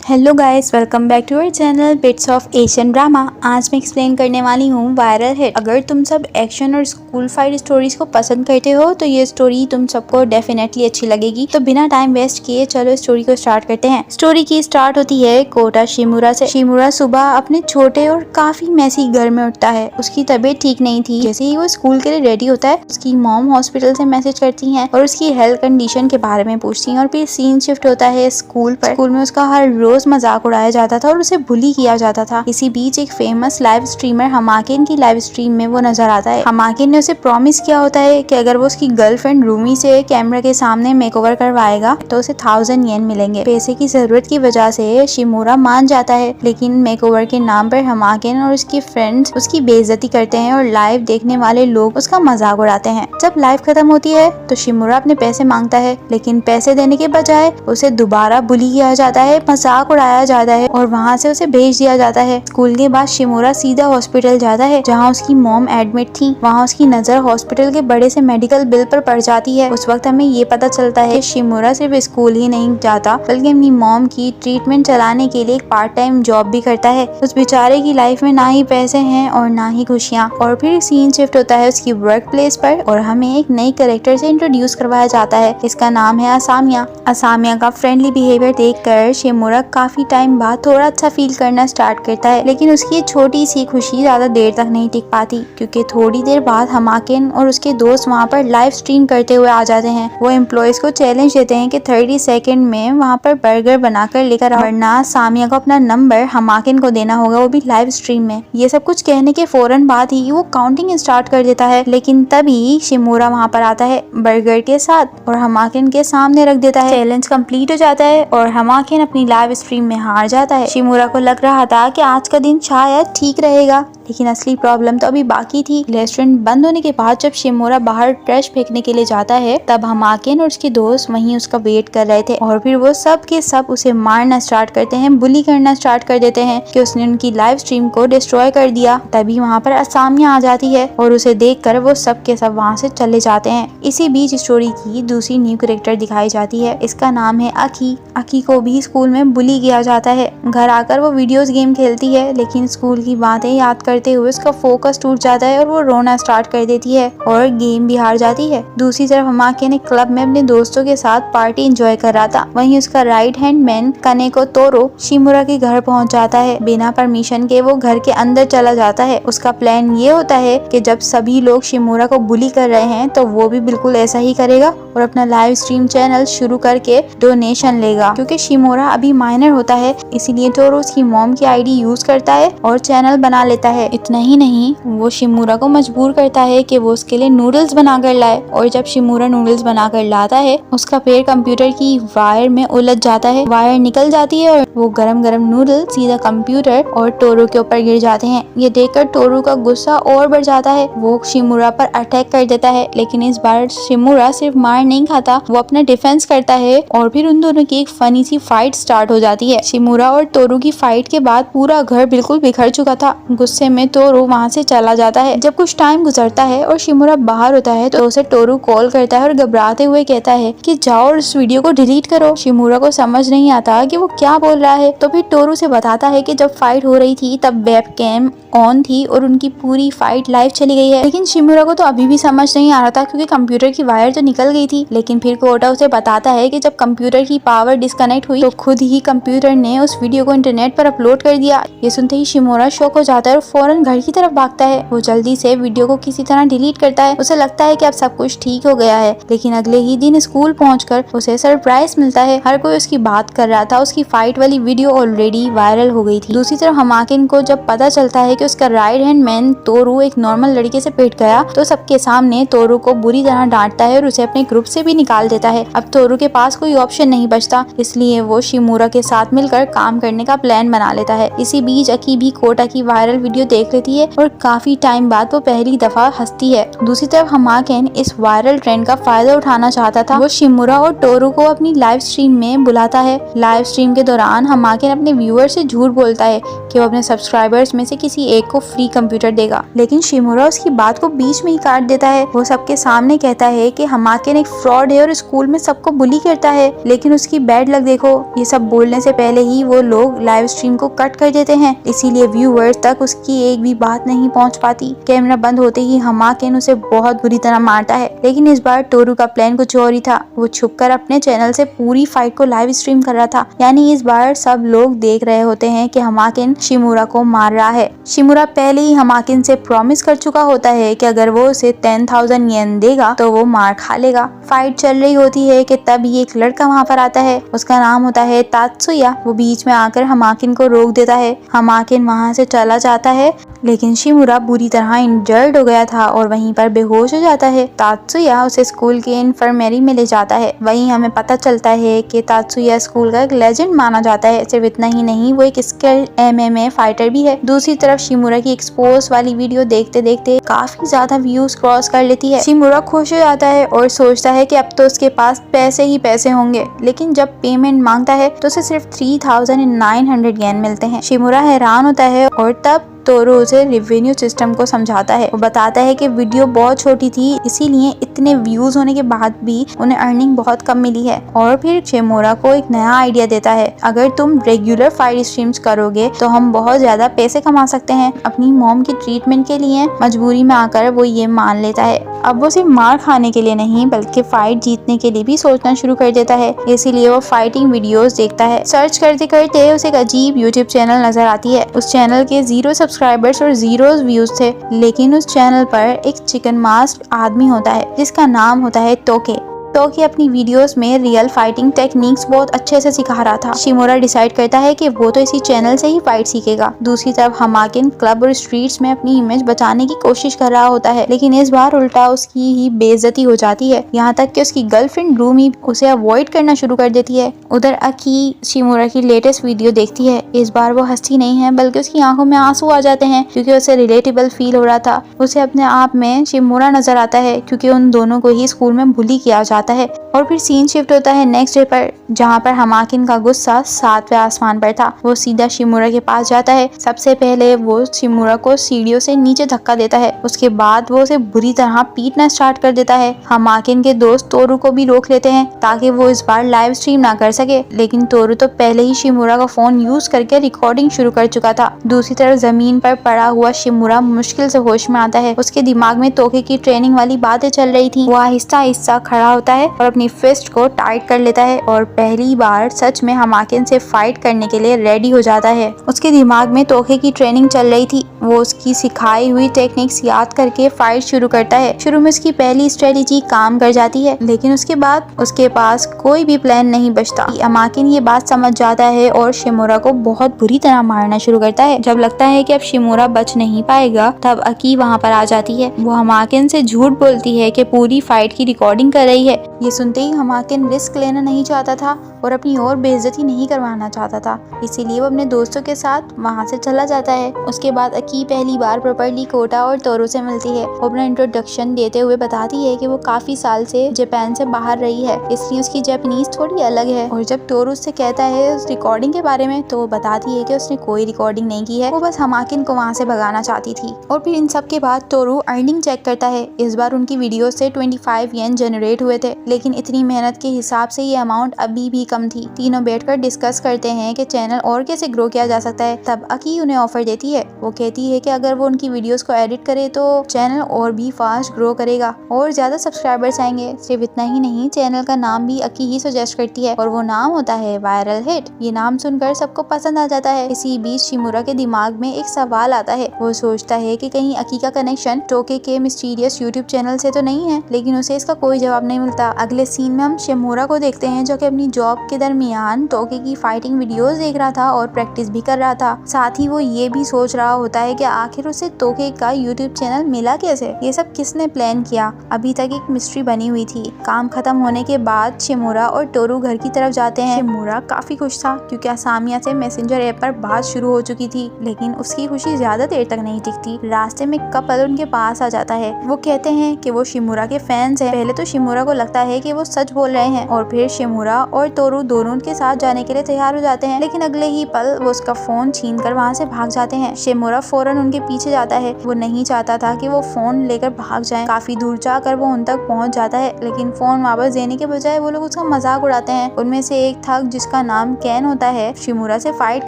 Hello guys, welcome back to our channel bits of Asian drama. आज मैं explain करने वाली हूँ वायरल हिट। अगर तुम सब एक्शन और स्कूल फाइट स्टोरीज को पसंद करते हो तो ये स्टोरी तुम सबको डेफिनेटली अच्छी लगेगी। तो बिना टाइम वेस्ट किए चलो स्टोरी को स्टार्ट करते हैं। स्टोरी की स्टार्ट होती है कोटा शिमुरा से। शिमुरा सुबह अपने छोटे और काफी मैसी घर में उठता है। उसकी तबीयत ठीक नहीं थी। जैसे ही वो स्कूल के लिए रेडी होता है उसकी मॉम हॉस्पिटल से मैसेज करती है और उसकी हेल्थ कंडीशन के बारे में पूछती है। और फिर सीन शिफ्ट होता है स्कूल पर। स्कूल में उसका हर रोज मजाक उड़ाया जाता था और उसे बुली किया जाता था। इसी बीच एक फेमस लाइव स्ट्रीमर हमाकिन की लाइव स्ट्रीम में वो नजर आता है। हमाकिन ने उसे प्रॉमिस किया होता है कि अगर वो उसकी गर्लफ्रेंड रूमी से कैमरा के सामने मेकओवर करवाएगा तो उसे 1000 येन मिलेंगे। पैसे की जरूरत की वजह से शिमुरा मान जाता है, लेकिन मेकओवर के नाम पर हमाकिन और उसके फ्रेंड्स उसकी बेइज्जती करते हैं और लाइव देखने वाले लोग उसका मजाक उड़ाते हैं। जब लाइव खत्म होती है तो शिमुरा अपने पैसे मांगता है, लेकिन पैसे देने के बजाय उसे दोबारा बुली किया जाता है, मजाक उड़ाया जाता है और वहाँ से उसे भेज दिया जाता है। स्कूल के बाद शिमुरा सीधा हॉस्पिटल जाता है जहाँ उसकी मॉम एडमिट थी। वहाँ उसकी नजर हॉस्पिटल के बड़े से मेडिकल बिल पर पड़ जाती है। उस वक्त हमें ये पता चलता है कि शिमुरा सिर्फ स्कूल ही नहीं जाता बल्कि अपनी मॉम की ट्रीटमेंट चलाने के लिए एक पार्ट टाइम जॉब भी करता है। उस बेचारे की लाइफ में ना ही पैसे हैं और ना ही खुशियाँ। और फिर सीन शिफ्ट होता है उसकी वर्क प्लेस पर और हमें एक नई कैरेक्टर से इंट्रोड्यूस करवाया जाता है। इसका नाम है असामिया। असामिया का फ्रेंडली बिहेवियर देखकर शिमुरा काफी टाइम बाद थोड़ा अच्छा फील करना स्टार्ट करता है, लेकिन उसकी छोटी सी खुशी ज्यादा देर तक नहीं टिक पाती, क्योंकि थोड़ी देर बाद हमाकिन और उसके दोस्त वहाँ पर लाइव स्ट्रीम करते हुए आ जाते हैं। वो एम्प्लॉयज को चैलेंज देते हैं कि 30 सेकंड में वहाँ पर बर्गर बनाकर लेकर आओ, वरना सामिया को अपना नंबर हमाकिन को देना होगा, वो भी लाइव स्ट्रीम में। ये सब कुछ कहने के फौरन बाद ही वो काउंटिंग स्टार्ट कर देता है, लेकिन तभी शिमुरा वहाँ पर आता है बर्गर के साथ और हमाकिन के सामने रख देता है। चैलेंज कंप्लीट हो जाता है और हमाकिन अपनी लाइव स्ट्रीम में हार जाता है। शिमुरा को लग रहा था कि आज का दिन शायद ठीक रहेगा, लेकिन असली प्रॉब्लम तो अभी बाकी थी। रेस्टोरेंट बंद होने के बाद जब शिमुरा बाहर ट्रैश फेंकने के लिए जाता है तब हमाकिन और उसके दोस्त वहीं उसका वेट कर रहे थे और फिर वो सब के सब उसे मारना स्टार्ट करते हैं, बुली करना स्टार्ट कर देते हैं कि उसने उनकी लाइव स्ट्रीम को डिस्ट्रॉय कर दिया। तभी वहाँ पर असामिया आ जाती है और उसे देखकर वो सब के सब वहाँ से चले जाते हैं। इसी बीच स्टोरी की दूसरी न्यू कैरेक्टर दिखाई जाती है। इसका नाम है अकी। अकी को भी स्कूल में बुली किया जाता है। घर आकर वो वीडियोस गेम खेलती है, लेकिन स्कूल की बातें याद करते हुए उसका फोकस टूट जाता है और वो रोना स्टार्ट कर देती है और गेम भी हार जाती है। दूसरी तरफ हमाकिन ने क्लब में अपने दोस्तों के साथ पार्टी एंजॉय कर रहा था। वहीं उसका राइट हैंड मैन कनेको तोरो शिमुरा के घर पहुंच जाता है। बिना परमिशन के वो घर के अंदर चला जाता है। उसका प्लान ये होता है कि जब सभी लोग शिमुरा को बुली कर रहे हैं तो वो भी बिल्कुल ऐसा ही करेगा और अपना लाइव स्ट्रीम चैनल शुरू करके डोनेशन लेगा। क्योंकि शिमुरा अभी माइनर होता है, इसीलिए टोरो उसकी मॉम की आईडी यूज करता है और चैनल बना लेता है। इतना ही नहीं, वो शिमुरा को मजबूर करता है कि वो उसके लिए नूडल्स बनाकर लाए। और जब शिमुरा नूडल्स बनाकर लाता है उसका पैर कंप्यूटर की वायर में उलझ जाता है। वायर निकल जाती है और वो गरम गरम नूडल सीधा कंप्यूटर और टोरो के ऊपर गिर जाते हैं। ये देखकर टोरो का गुस्सा और बढ़ जाता है। वो शिमुरा पर अटैक कर देता है, लेकिन इस बार शिमुरा सिर्फ मार नहीं खाता, वो अपना डिफेंस करता है और फिर उन दोनों की एक फनी सी फाइट स्टार्ट हो जाती है। शिमुरा और टोरू की फाइट के बाद पूरा घर बिल्कुल बिखर चुका था। गुस्से में टोरू वहाँ से चला जाता है। जब कुछ टाइम गुजरता है और शिमुरा बाहर होता है तो उसे टोरू कॉल करता है और घबराते हुए कहता है कि जाओ और इस वीडियो को डिलीट करो। शिमुरा को समझ नहीं आता कि वो क्या बोल रहा है, तो फिर टोरू से बताता है कि जब फाइट हो रही थी तब वेबकैम ऑन थी और उनकी पूरी फाइट लाइव चली गई है। लेकिन शिमुरा को तो अभी भी समझ नहीं आ रहा था, क्योंकि कंप्यूटर की वायर तो निकल गई थी। लेकिन फिर कोटा उसे बताता है कि जब कंप्यूटर की पावर डिस्कनेक्ट हुई तो खुद ही कंप्यूटर ने उस वीडियो को इंटरनेट पर अपलोड कर दिया। ये सुनते ही शिमुरा शॉक हो जाता है और फौरन घर की तरफ भागता है। वो जल्दी से वीडियो को किसी तरह डिलीट करता है। उसे लगता है कि अब सब कुछ ठीक हो गया है, लेकिन अगले ही दिन स्कूल पहुंचकर उसे सरप्राइज मिलता है। हर कोई उसकी बात कर रहा था। उसकी फाइट वाली वीडियो ऑलरेडी वायरल हो गई थी। दूसरी तरफ हमाकिन को जब पता चलता है कि उसका राइट हैंड मैन तोरू एक नॉर्मल लड़के से पिट गया तो सबके सामने तोरू को बुरी तरह डांटता है और उसे अपने ग्रुप से भी निकाल देता है। अब तोरू के पास कोई ऑप्शन नहीं बचता, इसलिए वो शिमुरा के साथ मिलकर काम करने का प्लान बना लेता है। इसी बीच अकी भी कोटा की वायरल वीडियो देख लेती है और काफी टाइम बाद वो पहली दफा हंसती है। दूसरी तरफ हमाकिन इस वायरल ट्रेंड का फायदा उठाना चाहता था। वो शिमुरा और टोरू को अपनी लाइव स्ट्रीम में बुलाता है। लाइव स्ट्रीम के दौरान हमाकिन अपने व्यूअर से झूठ बोलता है कि वो अपने सब्सक्राइबर्स में से किसी एक को फ्री कंप्यूटर देगा, लेकिन शिमुरा उसकी बात को बीच में ही काट देता है। वो सबके सामने कहता है कि हमाकिन एक फ्रॉड है और स्कूल में सबको बुली करता है, लेकिन उसकी बैड लक देखो, ये सब बोलने बोलने से पहले ही वो लोग लाइव स्ट्रीम को कट कर देते हैं, इसीलिए व्यूअर्स तक उसकी एक भी बात नहीं पहुंच पाती। कैमरा बंद होते ही हमाकिन उसे बहुत बुरी तरह मारता है, लेकिन इस बार टोरू का प्लान कुछ और ही था। वो छुपकर अपने चैनल से पूरी फाइट को लाइव स्ट्रीम कर रहा था, यानी इस बार सब लोग देख रहे होते हैं कि हमाकिन शिमुरा को मार रहा है। शिमुरा पहले ही हमाकिन से प्रॉमिस कर चुका होता है कि अगर वो उसे 10,000 येन देगा तो वो मार खा लेगा। फाइट चल रही होती है कि तभी एक लड़का वहाँ पर आता है, उसका नाम होता है तात्सुया। वो बीच में आकर हमाकिन को रोक देता है। हमाकिन वहाँ से चला जाता है, लेकिन शिमुरा बुरी तरह इंजर्ड हो गया था और वहीं पर बेहोश हो जाता है। तात्सुया उसे स्कूल के इन्फर्मेरी में ले जाता है। वहीं हमें पता चलता है कि तात्सुया स्कूल का एक लेजेंड माना जाता है। सिर्फ इतना ही नहीं, वो एक स्किल्ड MMA फाइटर भी है। दूसरी तरफ शिमुरा की एक्सपोज वाली वीडियो देखते देखते काफी ज्यादा व्यूज क्रॉस कर लेती है। शिमुरा खुश हो जाता है और सोचता है कि अब तो उसके पास पैसे ही पैसे होंगे, लेकिन जब पेमेंट मांगता है तो उसे सिर्फ 3,900 येन मिलते हैं। शिमुरा हैरान होता है और तब टोरू उसे रेवेन्यू सिस्टम को समझाता है। वो बताता है कि वीडियो बहुत छोटी थी, इसीलिए इतने व्यूज होने के बाद भी उन्हें अर्निंग बहुत कम मिली है। और फिर शिमुरा को एक नया आइडिया देता है, अगर तुम रेगुलर फाइट स्ट्रीम्स करोगे तो हम बहुत ज्यादा पैसे कमा सकते हैं। अपनी मॉम की ट्रीटमेंट के लिए मजबूरी में आकर वो ये मान लेता है। अब वो सिर्फ मार खाने के लिए नहीं बल्कि फाइट जीतने के लिए भी सोचना शुरू कर देता है, इसीलिए वो फाइटिंग वीडियोस देखता है। सर्च करते करते उसे एक अजीब यूट्यूब चैनल नजर आती है। उस चैनल के 0 सब्सक्राइबर्स और 0 व्यूज थे, लेकिन उस चैनल पर एक चिकन मास्क आदमी होता है जिसका नाम होता है टोके। टोके अपनी वीडियोस में रियल फाइटिंग टेक्निक्स बहुत अच्छे से सिखा रहा था। शिमुरा डिसाइड करता है कि वो तो इसी चैनल से ही फाइट सीखेगा। दूसरी तरफ हमाकिन क्लब और स्ट्रीट्स में अपनी इमेज बचाने की कोशिश कर रहा होता है, लेकिन इस बार उल्टा उसकी ही बेइज्जती हो जाती है। यहाँ तक कि उसकी गर्लफ्रेंड रूमी उसे अवॉइड करना शुरू कर देती है। उधर अकी शिमुरा की लेटेस्ट वीडियो देखती है। इस बार वो हंसती नहीं है बल्कि उसकी आंखों में आंसू आ जाते हैं, क्योंकि उसे रिलेटेबल फील हो रहा था। उसे अपने आप में शिमुरा नजर आता है, क्योंकि उन दोनों को ही स्कूल में बुली किया जाता है। और फिर सीन शिफ्ट होता है नेक्स्ट डे पर, जहाँ पर हमाकिन का गुस्सा 7वें आसमान पर था। वो सीधा शिमुरा के पास जाता है। सबसे पहले वो शिमुरा को सीढ़ियों से नीचे धक्का देता है, उसके बाद वो उसे बुरी तरह पीटना स्टार्ट कर देता है। हमाकिन के दोस्त टोरू को भी रोक लेते हैं ताकि वो इस बार लाइव स्ट्रीम ना कर सके, लेकिन टोरू तो पहले ही शिमुरा का फोन यूज करके रिकॉर्डिंग शुरू कर चुका था। दूसरी तरफ जमीन पर पड़ा हुआ शिमुरा मुश्किल से होश में आता है। उसके दिमाग में टोके की ट्रेनिंग वाली बातें चल रही थी। वो आहिस्ता आहिस्ता खड़ा होता है और अपनी फिस्ट को टाइट कर लेता है और पहली बार सच में हमाकिन से फाइट करने के लिए रेडी हो जाता है। उसके दिमाग में टोके की ट्रेनिंग चल रही थी। वो उसकी सिखाई हुई टेक्निक्स याद करके फाइट शुरू करता है। शुरू में उसकी पहली स्ट्रेटेजी काम कर जाती है, लेकिन उसके बाद उसके पास कोई भी प्लान नहीं बचता। हमाकिन ये बात समझ जाता है और शिमुरा को बहुत बुरी तरह मारना शुरू करता है। जब लगता है कि अब शिमुरा बच नहीं पाएगा, तब अकी वहाँ पर आ जाती है। वो हमाकिन से झूठ बोलती है कि पूरी फाइट की रिकॉर्डिंग कर रही है। ये सुनते ही हमाकिन रिस्क लेना नहीं चाहता था और अपनी और बेइज्जती नहीं करवाना चाहता था, इसीलिए वो अपने दोस्तों के साथ वहाँ से चला जाता है। उसके बाद अकी पहली बार प्रॉपर्ली कोटा और टोरू से मिलती है। वो अपना इंट्रोडक्शन देते हुए बताती है कि वो काफी साल से जापान से बाहर रही है, इसलिए उसकी जापानीज थोड़ी अलग है। और जब टोरू उससे कहता है उस रिकॉर्डिंग के बारे में, तो वो बताती है कि उसने कोई रिकॉर्डिंग नहीं की है, वो बस हमाकिन को वहाँ से भगाना चाहती थी। और फिर इन सब के बाद टोरू अर्निंग चेक करता है। इस बार उनकी वीडियो से 25 येन जनरेट हुए थे, लेकिन इतनी मेहनत के हिसाब से ये अमाउंट अभी भी कम थी। तीनों बैठकर डिस्कस करते हैं कि चैनल और कैसे ग्रो किया जा सकता है। तब अकी उन्हें ऑफर देती है। वो कहती है कि अगर वो उनकी वीडियोस को एडिट करे तो चैनल और भी फास्ट ग्रो करेगा और ज्यादा सब्सक्राइबर्स आएंगे। सिर्फ इतना ही नहीं, चैनल का नाम भी अकी ही सजेस्ट करती है और वो नाम होता है वायरल हिट। ये नाम सुनकर सबको पसंद आ जाता है। इसी बीच शिमुरा के दिमाग में एक सवाल आता है। वो सोचता है कि कहीं अकी का कनेक्शन टोके के मिस्टीरियस यूट्यूब चैनल से तो नहीं है, लेकिन उसे इसका कोई जवाब नहीं मिलता। अगले सीन में हम शिमुरा को देखते हैं जो कि अपनी जॉब के दरमियान टोके की फाइटिंग वीडियोस देख रहा था और प्रैक्टिस भी कर रहा था। साथ ही वो ये भी सोच रहा होता है कि आखिर उसे टोके का यूट्यूब चैनल मिला कैसे, ये सब किसने प्लान किया। अभी तक एक मिस्ट्री बनी हुई थी। काम खत्म होने के बाद शिमुरा और टोरू घर की तरफ जाते हैं। शिमुरा काफी खुश था क्योंकि असामिया से मैसेंजर ऐप पर बात शुरू हो चुकी थी, लेकिन उसकी खुशी ज्यादा देर तक नहीं टिकती। रास्ते में कपल उनके पास आ जाता है। वो कहते हैं कि वो शिमुरा के फैंस हैं। पहले तो शिमुरा को लगता है कि वो सच बोल रहे हैं और फिर शिमुरा और तोरू दोनों उनके साथ जाने के लिए तैयार हो जाते हैं, लेकिन अगले ही पल वो उसका फोन छीन कर वहाँ से भाग जाते हैं। शिमुरा फौरन उनके पीछे जाता है। वो नहीं चाहता था कि वो फोन लेकर भाग जाएं। काफी दूर जाकर वो उन तक पहुँच जाता है, लेकिन फोन वापस देने के बजाय वो लोग उसका मजाक उड़ाते हैं। उनमें से एक था जिसका नाम कैन होता है, शिमुरा से फाइट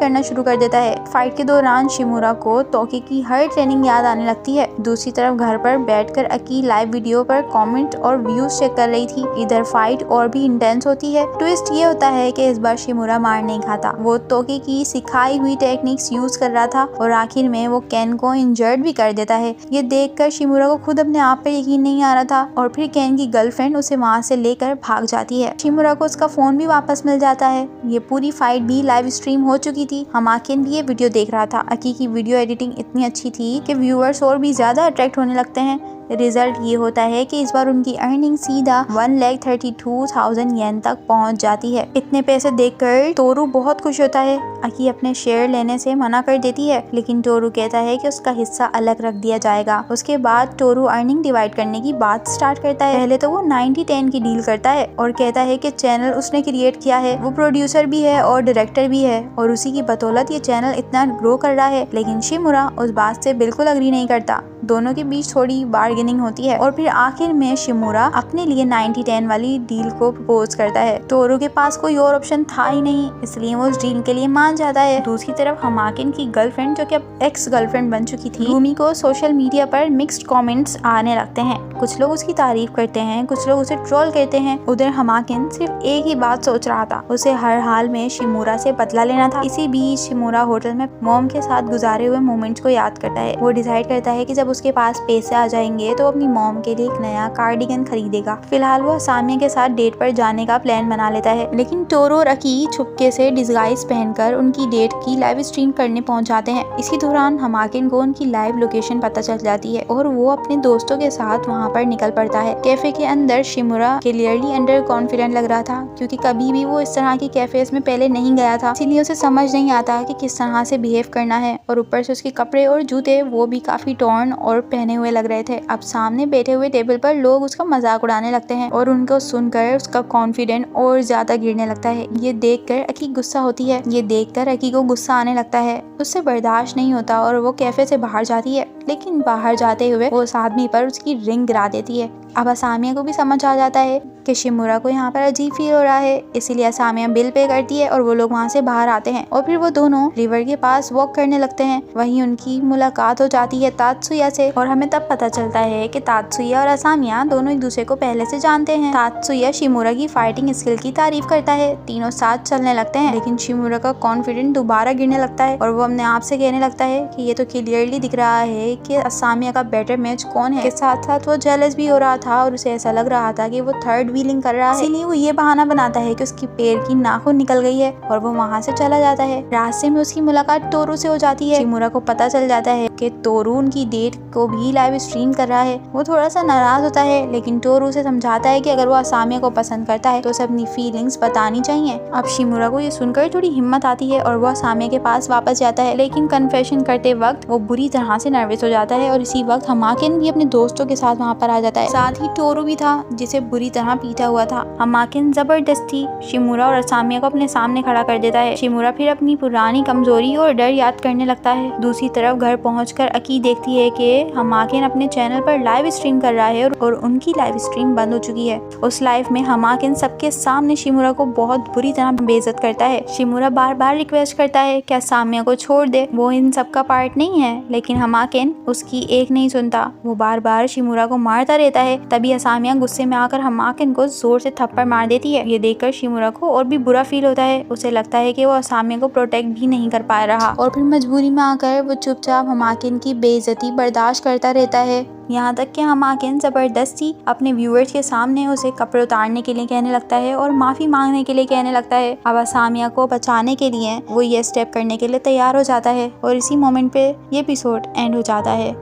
करना शुरू कर देता है। फाइट के दौरान शिमुरा को तोके की हर ट्रेनिंग याद आने लगती है। दूसरी तरफ घर पर बैठकर अकी लाइव वीडियो पर कमेंट और व्यूज चेक कर रही थी। इधर फाइट और भी इंटेंस होती है। ट्विस्ट ये होता है कि इस बार शिमुरा मार नहीं खाता। वो तोके की सिखाई हुई टेक्निक्स यूज कर रहा था और आखिर में वो कैन को इंजर्ड भी कर देता है। ये देखकर शिमुरा को खुद अपने आप पर यकीन नहीं आ रहा था और फिर कैन की गर्लफ्रेंड उसे वहाँ से लेकर भाग जाती है। शिमुरा को उसका फोन भी वापस मिल जाता है। ये पूरी फाइट भी लाइव स्ट्रीम हो चुकी थी। हमाकिन भी ये वीडियो देख रहा था। अकी की वीडियो एडिटिंग इतनी अच्छी थी कि व्यूअर्स और भी ज्यादा अट्रैक्ट होने लगते हैं। रिजल्ट ये होता है कि इस बार उनकी अर्निंग सीधा 1,32,000 येन तक पहुंच जाती है। इतने पैसे देखकर तोरू बहुत खुश होता है। अकी अपने शेयर लेने से मना कर देती है, लेकिन तोरू कहता है कि उसका हिस्सा अलग रख दिया जाएगा। उसके बाद तोरू अर्निंग डिवाइड करने की बात स्टार्ट करता है। पहले तो वो 90-10 की डील करता है और कहता है कि चैनल उसने क्रिएट किया है, वो प्रोड्यूसर भी है और डायरेक्टर भी है और उसी की बदौलत ये चैनल इतना ग्रो कर रहा है। लेकिन शिमुरा उस बात से बिल्कुल अग्री नहीं करता। दोनों के बीच थोड़ी बार्गेनिंग होती है और फिर आखिर में शिमुरा अपने लिए 90-10 वाली डील को प्रपोज करता है। तोरू के पास कोई और ऑप्शन था ही नहीं, इसलिए वो उस डील के लिए मान जाता है। दूसरी तरफ हमाकिन की गर्लफ्रेंड, जो कि अब एक्स गर्लफ्रेंड बन चुकी थी, रूमी को सोशल मीडिया पर मिक्स्ड कमेंट्स आने लगते हैं। कुछ लोग उसकी तारीफ करते हैं, कुछ लोग उसे ट्रोल करते हैं। उधर हमाकिन सिर्फ एक ही बात सोच रहा था, उसे हर हाल में शिमुरा से बदला लेना था। इसी बीच शिमुरा होटल में मॉम के साथ गुजारे हुए मोमेंट्स को याद करता है। वो डिसाइड करता है कि जब उसके पास पैसे आ जाएंगे तो अपनी मॉम के लिए एक नया कार्डिगन खरीदेगा। फिलहाल वो सामिया के साथ डेट पर जाने का प्लान बना लेता है, लेकिन तोरू और अकी छुपके से डिस्गाइज पहनकर उनकी डेट की लाइव स्ट्रीम करने पहुंच जाते हैं। इसी दौरान हमाकिन को उनकी लाइव लोकेशन पता चल जाती है और वो अपने दोस्तों के साथ वहाँ पर निकल पड़ता है। कैफे के अंदर शिमुरा क्लियरली अंडर कॉन्फिडेंट लग रहा था, क्योंकि कभी भी वो इस तरह के कैफेज में पहले नहीं गया था, इसीलिए उसे समझ नहीं आता कि किस तरह से बिहेव करना है। और ऊपर से उसके कपड़े और जूते वो भी काफी टॉर्न और पहने हुए लग रहे थे। अब सामने बैठे हुए टेबल पर लोग उसका मजाक उड़ाने लगते हैं और उनको सुनकर उसका कॉन्फिडेंट और ज्यादा गिरने लगता है। ये देखकर अकी गुस्सा होती है। ये देखकर अकी को गुस्सा आने लगता है, उससे बर्दाश्त नहीं होता और वो कैफे से बाहर जाती है। लेकिन बाहर जाते हुए वो उस आदमी पर उसकी रिंग गिरा देती है। अब असामिया को भी समझ आ जाता है कि शिमुरा को यहाँ पर अजीब फील हो रहा है, इसीलिए असामिया बिल पे करती है और वो लोग वहाँ से बाहर आते हैं और फिर वो दोनों रिवर के पास वॉक करने लगते हैं। वहीं उनकी मुलाकात हो जाती है तात्सुया से और हमें तब पता चलता है कि तात्सुया और असामिया दोनों एक दूसरे को पहले से जानते हैं। तात्सुया शिमुरा की फाइटिंग स्किल की तारीफ करता है, तीनों साथ चलने लगते हैं, लेकिन शिमुरा का कॉन्फिडेंस दोबारा गिरने लगता है और वो अपने आप से कहने लगता है कि ये तो क्लियरली दिख रहा है कि असामिया का बेटर मैच कौन है। इसके साथ साथ वो जेलस भी हो रहा था और उसे ऐसा लग रहा था कि वो थर्ड व्हीलिंग कर रहा है, इसीलिए वो ये बहाना बनाता है कि उसकी पैर की नाखून निकल गई है और वो वहाँ से चला जाता है। रास्ते में उसकी मुलाकात तोरू से हो जाती है। शिमुरा को पता चल जाता है कि तोरू उनकी डेट को भी लाइव स्ट्रीम कर रहा है। वो थोड़ा सा नाराज होता है, लेकिन तोरू उसे समझाता है कि अगर वो असामिया को पसंद करता है तो उसे अपनी फीलिंग्स बतानी चाहिए। अब शिमुरा को ये सुनकर थोड़ी हिम्मत आती है और वो असामिया के पास वापस जाता है, लेकिन कन्फेशन करते वक्त वो बुरी तरह से नर्वस हो जाता है और इसी वक्त हमाकिन भी अपने दोस्तों के साथ वहाँ पर आ जाता है। साथ ही तोरू भी था जिसे बुरी तरह पीटा हुआ था। हमाकिन जबरदस्ती शिमुरा और असामिया को अपने सामने खड़ा कर देता है। शिमुरा फिर अपनी पुरानी कमजोरी और डर याद करने लगता है। दूसरी तरफ घर पहुंचकर अकी देखती है कि हमाकिन अपने चैनल पर लाइव स्ट्रीम कर रहा है और उनकी लाइव स्ट्रीम बंद हो चुकी है। उस लाइव में हमाकिन सबके सामने शिमुरा को बहुत बुरी तरह बेइज्जत करता है। शिमुरा बार बार रिक्वेस्ट करता है कि असामिया को छोड़ दे, वो इन सब का पार्ट नहीं है, लेकिन हमाकिन उसकी एक नहीं सुनता। वो बार बार शिमुरा को मारता रहता है। तभी असामिया गुस्से में आकर हमाकिन को जोर से थप्पड़ मार देती है। ये देखकर शिमुरा को और भी बुरा फील होता है। उसे लगता है कि वो असामिया को प्रोटेक्ट भी नहीं कर पा रहा और फिर मजबूरी में आकर वो चुपचाप हमाकिन की बेइज्जती बर्दाश्त करता रहता है। यहाँ तक कि हमाकिन जबरदस्ती अपने व्यूअर्स के सामने उसे कपड़े उतारने के लिए कहने लगता है और माफी मांगने के लिए कहने लगता है। अब असामिया को बचाने के लिए वो ये स्टेप करने के लिए तैयार हो जाता है और इसी मोमेंट पे ये एपिसोड एंड हो जाता है।